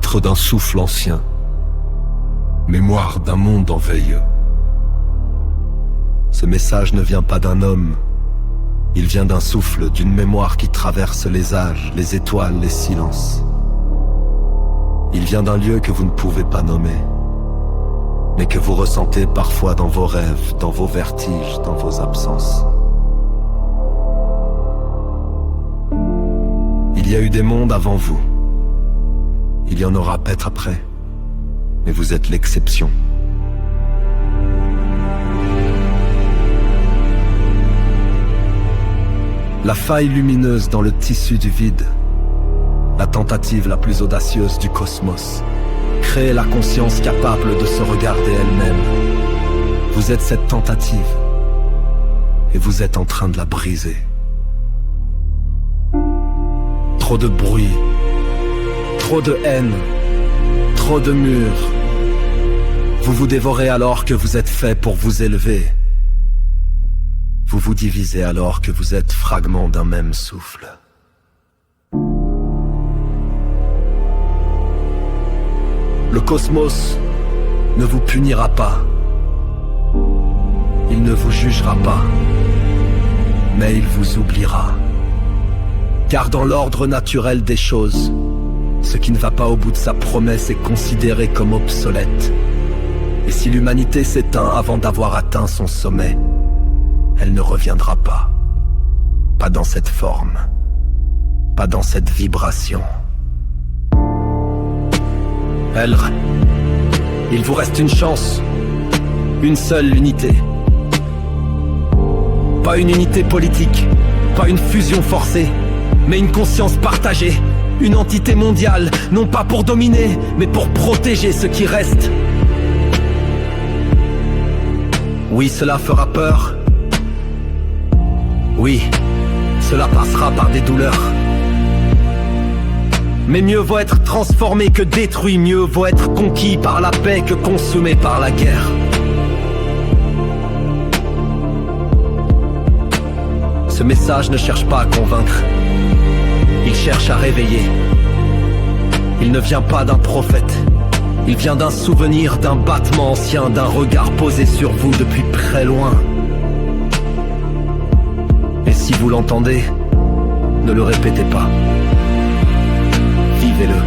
lettre d'un souffle ancien, mémoire d'un monde en veille. Ce message ne vient pas d'un homme, il vient d'un souffle, d'une mémoire qui traverse les âges, les étoiles, les silences. Il vient d'un lieu que vous ne pouvez pas nommer, mais que vous ressentez parfois dans vos rêves, dans vos vertiges, dans vos absences. Il y a eu des mondes avant vous. Il y en aura peut-être après, mais vous êtes l'exception. La faille lumineuse dans le tissu du vide, la tentative la plus audacieuse du cosmos, créer la conscience capable de se regarder elle-même. Vous êtes cette tentative, et vous êtes en train de la briser. Trop de bruit, trop de haine, trop de murs. Vous vous dévorez alors que vous êtes fait pour vous élever. Vous vous divisez alors que vous êtes fragments d'un même souffle. Le cosmos ne vous punira pas. Il ne vous jugera pas. Mais il vous oubliera. Car dans l'ordre naturel des choses, ce qui ne va pas au bout de sa promesse est considéré comme obsolète. Et si l'humanité s'éteint avant d'avoir atteint son sommet, elle ne reviendra pas. Pas dans cette forme. Pas dans cette vibration. Elre, il vous reste une chance. Une seule unité. Pas une unité politique. Pas une fusion forcée. Mais une conscience partagée. Une entité mondiale. Non pas pour dominer, mais pour protéger ce qui reste. Oui, cela fera peur. Oui, cela passera par des douleurs. Mais mieux vaut être transformé que détruit. Mieux vaut être conquis par la paix que consumé par la guerre. Ce message ne cherche pas à convaincre. Il cherche à réveiller. Il ne vient pas d'un prophète. Il vient d'un souvenir, d'un battement ancien, d'un regard posé sur vous depuis très loin. Et si vous l'entendez, ne le répétez pas. Vivez-le.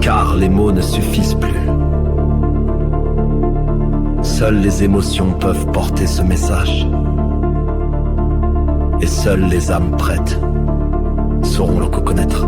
Car les mots ne suffisent plus. Seules les émotions peuvent porter ce message. Et seules les âmes prêtes sauront le reconnaître.